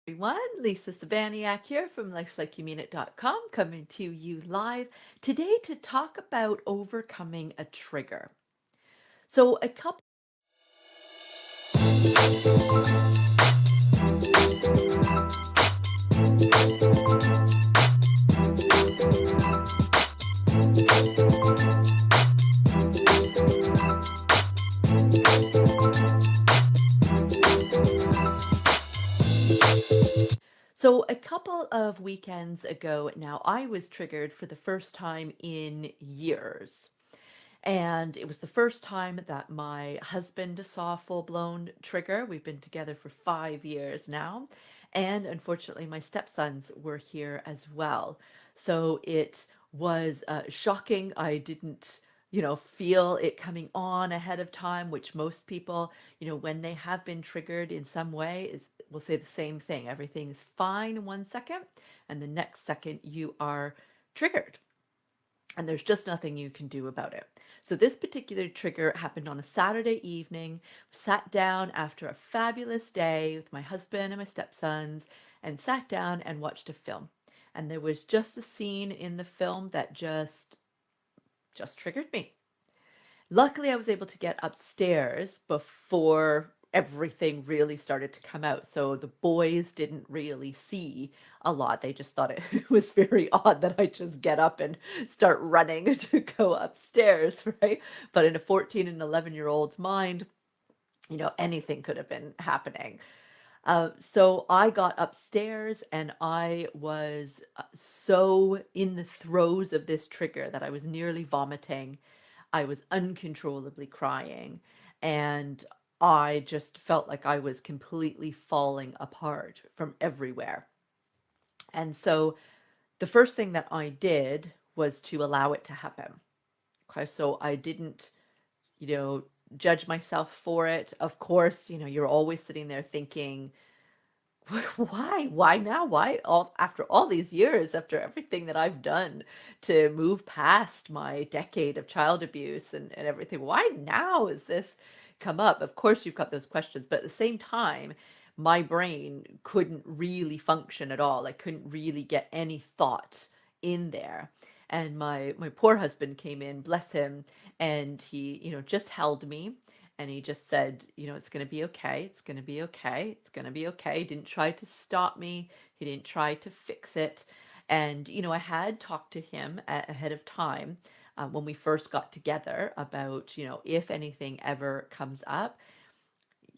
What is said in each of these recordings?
Everyone, Lisa Sabaniak here from lifelikeyoumeanit.com, coming to you live today to talk about overcoming a trigger. So a couple so a couple of weekends ago now, I was triggered for the first time in years. And it was the first time that my husband saw a full-blown trigger. We've been together for 5 years now. And unfortunately, my stepsons were here as well. So it was shocking. I didn't, feel it coming on ahead of time, which most people, when they have been triggered in some way, will say the same thing. Everything's fine in 1 second, and the next second you are triggered and there's just nothing you can do about it. So this particular trigger happened on a Saturday evening. Sat down after a fabulous day with my husband and my stepsons and sat down and watched a film. And there was just a scene in the film that just triggered me. Luckily, I was able to get upstairs before everything really started to come out. So the boys didn't really see a lot. They just thought it was very odd that I just get up and start running to go upstairs, right? But in a 14 and 11-year-old's mind, anything could have been happening. So I got upstairs and I was so in the throes of this trigger that I was nearly vomiting. I was uncontrollably crying, and I just felt like I was completely falling apart from everywhere. And so the first thing that I did was to allow it to happen. Okay, so I didn't, you know, judge myself for it. Of course, you're always sitting there thinking, why now? Why all after all these years, after everything that I've done to move past my decade of child abuse and everything, why now is this come up? Of course, you've got those questions, but at the same time, my brain couldn't really function at all. I couldn't really get any thought in there. And my poor husband came in, bless him, and he, just held me and he just said, it's going to be okay. It's going to be okay. It's going to be okay. He didn't try to stop me. He didn't try to fix it. And, I had talked to him ahead of time when we first got together about, if anything ever comes up,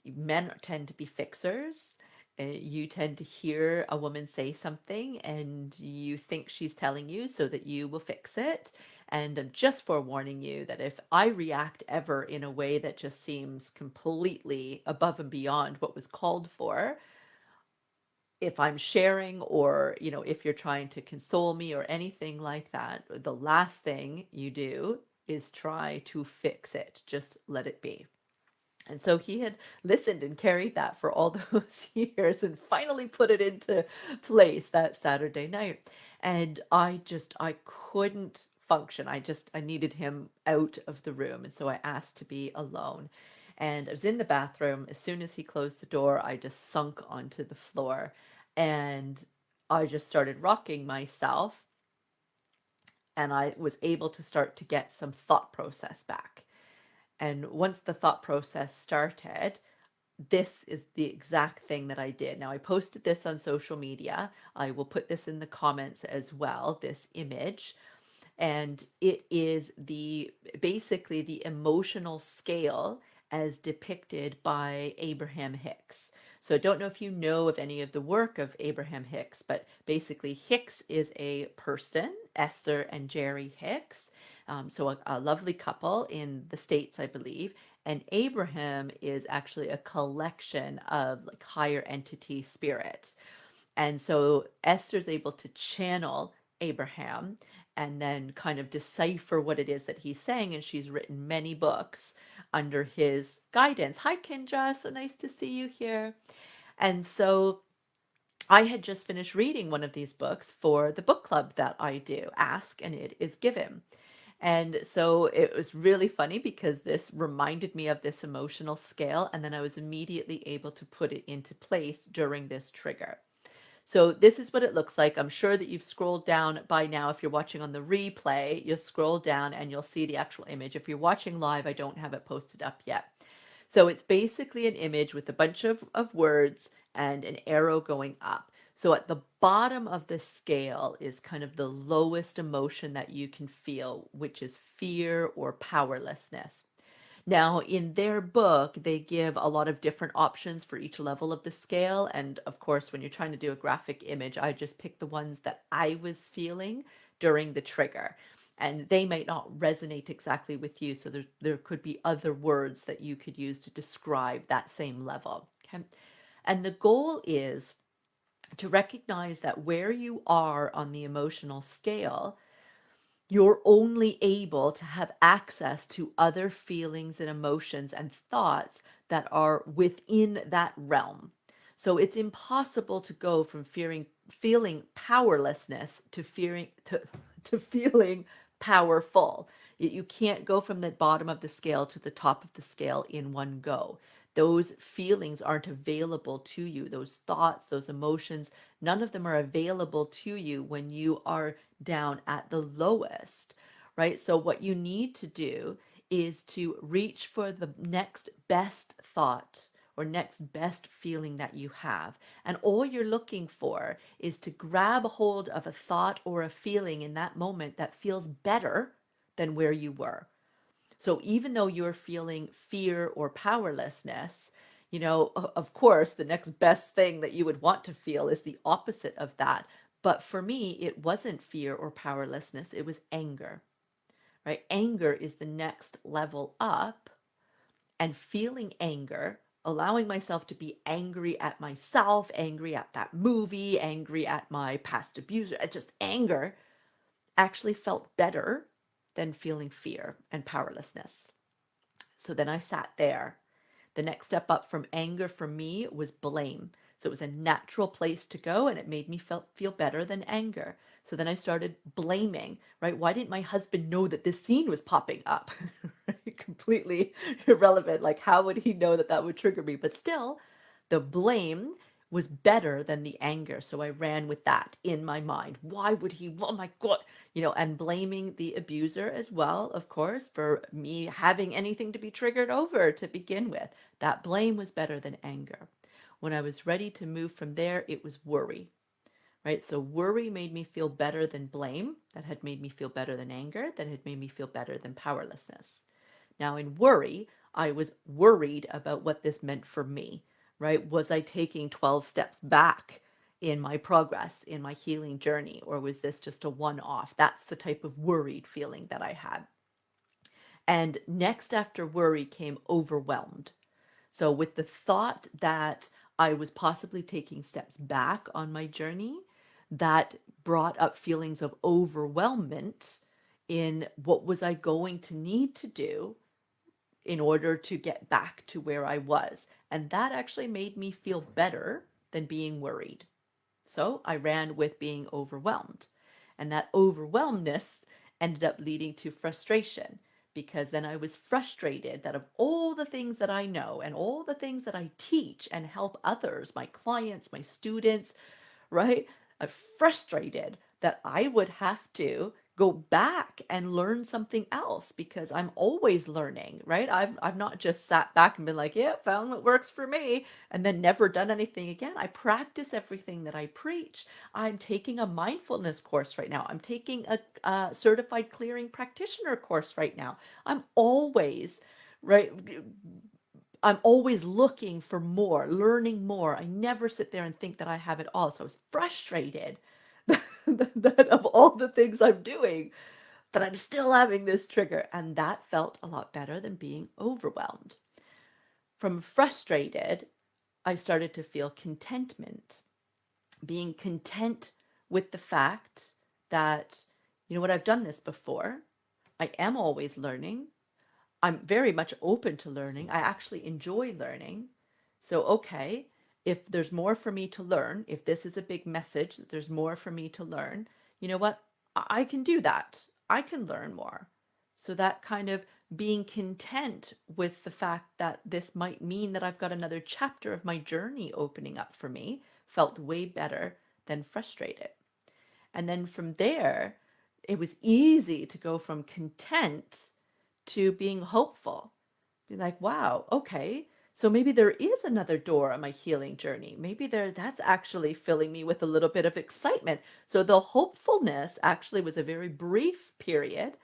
men tend to be fixers. You tend to hear a woman say something and you think she's telling you so that you will fix it. And I'm just forewarning you that if I react ever in a way that just seems completely above and beyond what was called for, if I'm sharing or, if you're trying to console me or anything like that, the last thing you do is try to fix it. Just let it be. And so he had listened and carried that for all those years and finally put it into place that Saturday night. And I couldn't function. I needed him out of the room. And so I asked to be alone. And I was in the bathroom. As soon as he closed the door, I just sunk onto the floor and I just started rocking myself. And I was able to start to get some thought process back. And once the thought process started, this is the exact thing that I did. Now, I posted this on social media. I will put this in the comments as well, this image. And it is basically the emotional scale as depicted by Abraham-Hicks. So I don't know if you know of any of the work of Abraham-Hicks, but basically Hicks is a person, Esther and Jerry Hicks. So a lovely couple in the States, I believe. And Abraham is actually a collection of like higher entity spirit. And so Esther's able to channel Abraham and then kind of decipher what it is that he's saying. And she's written many books under his guidance. Hi, Kendra. So nice to see you here. And so I had just finished reading one of these books for the book club that I do, Ask and It Is Given. And so it was really funny because this reminded me of this emotional scale, and then I was immediately able to put it into place during this trigger. So this is what it looks like. I'm sure that you've scrolled down by now. If you're watching on the replay, you'll scroll down and you'll see the actual image. If you're watching live, I don't have it posted up yet. So it's basically an image with a bunch of words and an arrow going up. So at the bottom of the scale is kind of the lowest emotion that you can feel, which is fear or powerlessness. Now, in their book, they give a lot of different options for each level of the scale. And of course, when you're trying to do a graphic image, I just picked the ones that I was feeling during the trigger. And they might not resonate exactly with you. So there could be other words that you could use to describe that same level. Okay. And the goal is to recognize that where you are on the emotional scale, you're only able to have access to other feelings and emotions and thoughts that are within that realm. So it's impossible to go from feeling powerlessness to to feeling powerful. You can't go from the bottom of the scale to the top of the scale in one go. Those feelings aren't available to you. Those thoughts, those emotions, none of them are available to you when you are down at the lowest, right? So, what you need to do is to reach for the next best thought or next best feeling that you have. And all you're looking for is to grab hold of a thought or a feeling in that moment that feels better than where you were. So even though you're feeling fear or powerlessness, of course, the next best thing that you would want to feel is the opposite of that. But for me, it wasn't fear or powerlessness, it was anger, right? Anger is the next level up, and feeling anger, allowing myself to be angry at myself, angry at that movie, angry at my past abuser, just anger actually felt better than feeling fear and powerlessness. So then I sat there. The next step up from anger for me was blame. So it was a natural place to go and it made me feel better than anger. So then I started blaming, right? Why didn't my husband know that this scene was popping up? Completely irrelevant. Like, how would he know that that would trigger me? But still, the blame was better than the anger. So I ran with that in my mind. Why would he? Oh my God. And blaming the abuser as well, of course, for me having anything to be triggered over to begin with. That blame was better than anger. When I was ready to move from there, it was worry, right? So worry made me feel better than blame, that had made me feel better than anger, that had made me feel better than powerlessness. Now, in worry, I was worried about what this meant for me, right? Was I taking 12 steps back in my progress, in my healing journey, or was this just a one off? That's the type of worried feeling that I had. And next after worry came overwhelmed. So, with the thought that I was possibly taking steps back on my journey, that brought up feelings of overwhelmment in what was I going to need to do in order to get back to where I was. And that actually made me feel better than being worried. So I ran with being overwhelmed. And that overwhelmness ended up leading to frustration because then I was frustrated that of all the things that I know and all the things that I teach and help others, my clients, my students, right? I'm frustrated that I would have to go back and learn something else because I'm always learning, right? I've not just sat back and been like, yeah, found what works for me and then never done anything again. I practice everything that I preach. I'm taking a mindfulness course right now. I'm taking a certified clearing practitioner course right now. I'm always right I'm always looking for more, learning more. I never sit there and think that I have it all. So I was frustrated that of all the things I'm doing, that I'm still having this trigger. And that felt a lot better than being overwhelmed. From frustrated, I started to feel contentment, being content with the fact that, I've done this before. I am always learning. I'm very much open to learning. I actually enjoy learning. So, okay, if there's more for me to learn, if this is a big message that there's more for me to learn, you know what? I can do that. I can learn more. So, that kind of being content with the fact that this might mean that I've got another chapter of my journey opening up for me felt way better then frustrated. And then from there, it was easy to go from content to being hopeful. Be like, wow, okay. So maybe there is another door on my healing journey. Maybe that's actually filling me with a little bit of excitement. So the hopefulness actually was a very brief period,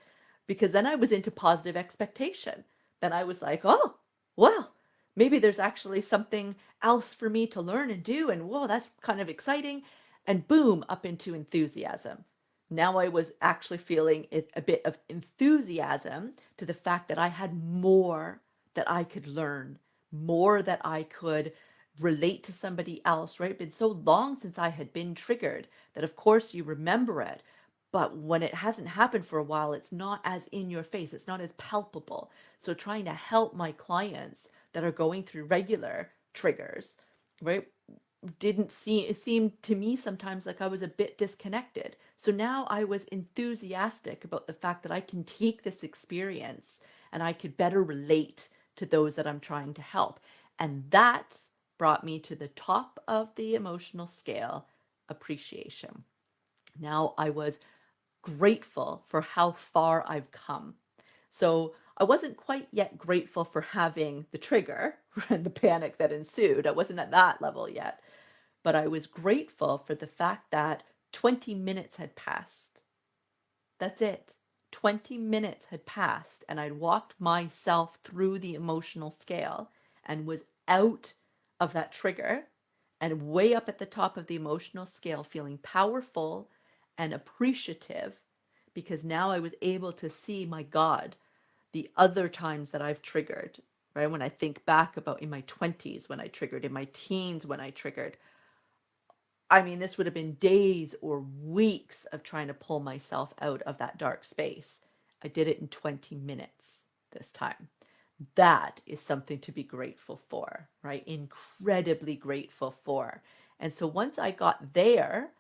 because then I was into positive expectation. Then I was like, oh, well, maybe there's actually something else for me to learn and do. And whoa, that's kind of exciting. And boom, up into enthusiasm. Now I was actually feeling a bit of enthusiasm to the fact that I had more that I could learn, more that I could relate to somebody else, right? It's been so long since I had been triggered that, of course, you remember it. But when it hasn't happened for a while, it's not as in your face, it's not as palpable. So, trying to help my clients that are going through regular triggers, right? Didn't seem It seemed to me sometimes like I was a bit disconnected. So now I was enthusiastic about the fact that I can take this experience and I could better relate to those that I'm trying to help. And that brought me to the top of the emotional scale, appreciation. Now I was grateful for how far I've come. So I wasn't quite yet grateful for having the trigger and the panic that ensued. I wasn't at that level yet, but I was grateful for the fact that 20 minutes had passed. That's it. 20 minutes had passed, and I'd walked myself through the emotional scale and was out of that trigger and way up at the top of the emotional scale, feeling powerful and appreciative, because now I was able to see, my God, the other times that I've triggered, right? When I think back about in my 20s when I triggered, in my teens when I triggered, I mean, this would have been days or weeks of trying to pull myself out of that dark space. I did it in 20 minutes this time. That is something to be grateful for, right? Incredibly grateful for. And so once I got there,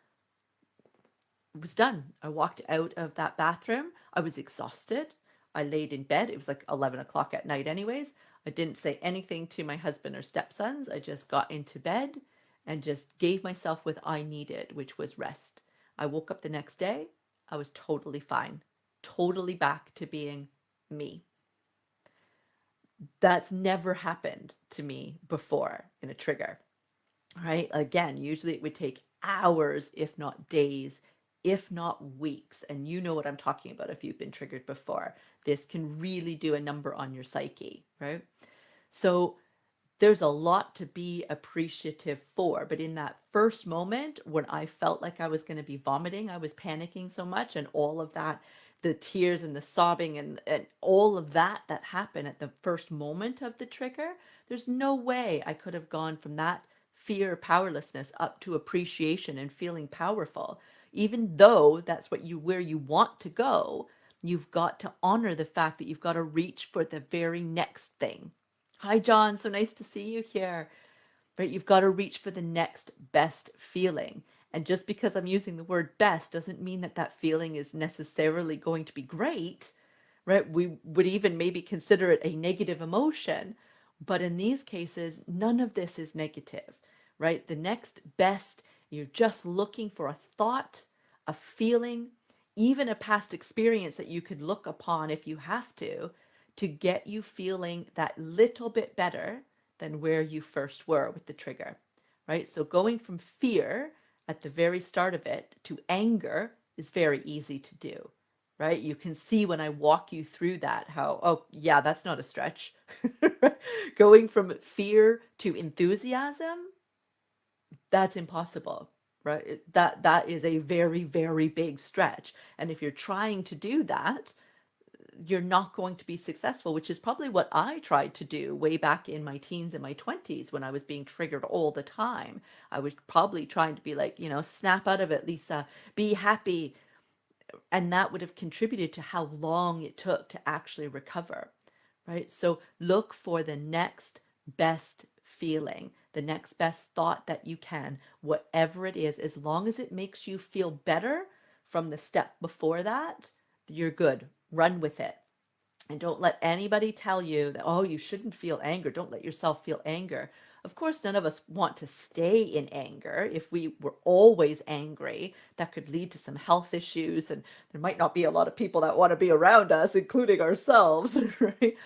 it was done. I walked out of that bathroom. I was exhausted. I laid in bed. It was like 11 o'clock at night, anyways. I didn't say anything to my husband or stepsons. I just got into bed and just gave myself what I needed, which was rest. I woke up the next day. I was totally fine, totally back to being me. That's never happened to me before in a trigger, right? Again, usually it would take hours, if not days, if not weeks. And you know what I'm talking about if you've been triggered before. This can really do a number on your psyche, right? So there's a lot to be appreciative for. But in that first moment when I felt like I was going to be vomiting, I was panicking so much, and all of that, the tears and the sobbing and all of that happened at the first moment of the trigger, there's no way I could have gone from that fear, powerlessness up to appreciation and feeling powerful. Even though that's where you want to go, you've got to honor the fact that you've got to reach for the very next thing. Hi, John. So nice to see you here. Right? You've got to reach for the next best feeling. And just because I'm using the word best doesn't mean that that feeling is necessarily going to be great, right? We would even maybe consider it a negative emotion. But in these cases, none of this is negative, right? The next best, you're just looking for a thought, a feeling, even a past experience that you could look upon if you have to get you feeling that little bit better than where you first were with the trigger, right? So going from fear at the very start of it to anger is very easy to do, right? You can see when I walk you through that how, oh, yeah, that's not a stretch. Going from fear to enthusiasm, that's impossible, right? That is a very, very big stretch. And if you're trying to do that, you're not going to be successful, which is probably what I tried to do way back in my teens and my 20s when I was being triggered all the time. I was probably trying to be like, snap out of it, Lisa, be happy. And that would have contributed to how long it took to actually recover, right? So look for the next best feeling, the next best thought that you can, whatever it is, as long as it makes you feel better from the step before that, you're good. Run with it. And don't let anybody tell you that, oh, you shouldn't feel anger. Don't let yourself feel anger. Of course, none of us want to stay in anger. If we were always angry, that could lead to some health issues, and there might not be a lot of people that want to be around us, including ourselves, right?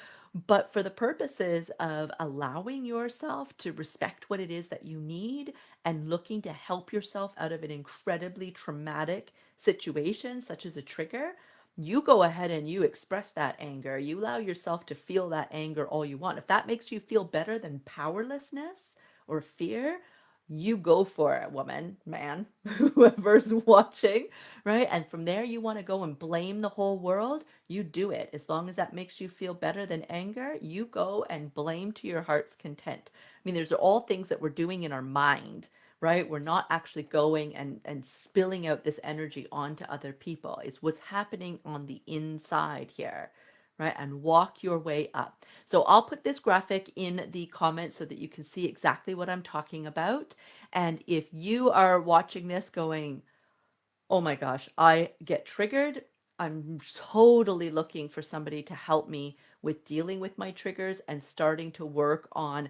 But for the purposes of allowing yourself to respect what it is that you need and looking to help yourself out of an incredibly traumatic situation, such as a trigger, you go ahead and you express that anger. You allow yourself to feel that anger all you want. If that makes you feel better than powerlessness or fear, you go for it, woman, man, whoever's watching, right? And from there, you want to go and blame the whole world, you do it. As long as that makes you feel better than anger, you go and blame to your heart's content. I mean, these are all things that we're doing in our mind, right? We're not actually going and spilling out this energy onto other people. It's what's happening on the inside here, right? And walk your way up. So I'll put this graphic in the comments so that you can see exactly what I'm talking about. And if you are watching this going, oh my gosh, I get triggered, I'm totally looking for somebody to help me with dealing with my triggers and starting to work on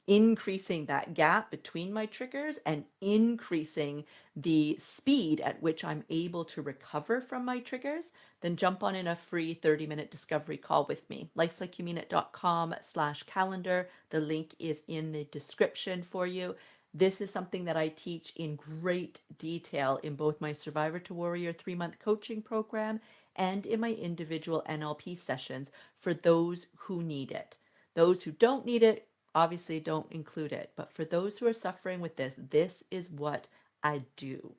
increasing that gap between my triggers and increasing the speed at which I'm able to recover from my triggers, then jump on in a free 30-minute discovery call with me. lifelikeyoumean.com/calendar. The link is in the description for you. This is something that I teach in great detail in both my Survivor to Warrior 3-month coaching program and in my individual NLP sessions for those who need it. Those who don't need it, obviously don't include it. But for those who are suffering with this, this is what I do.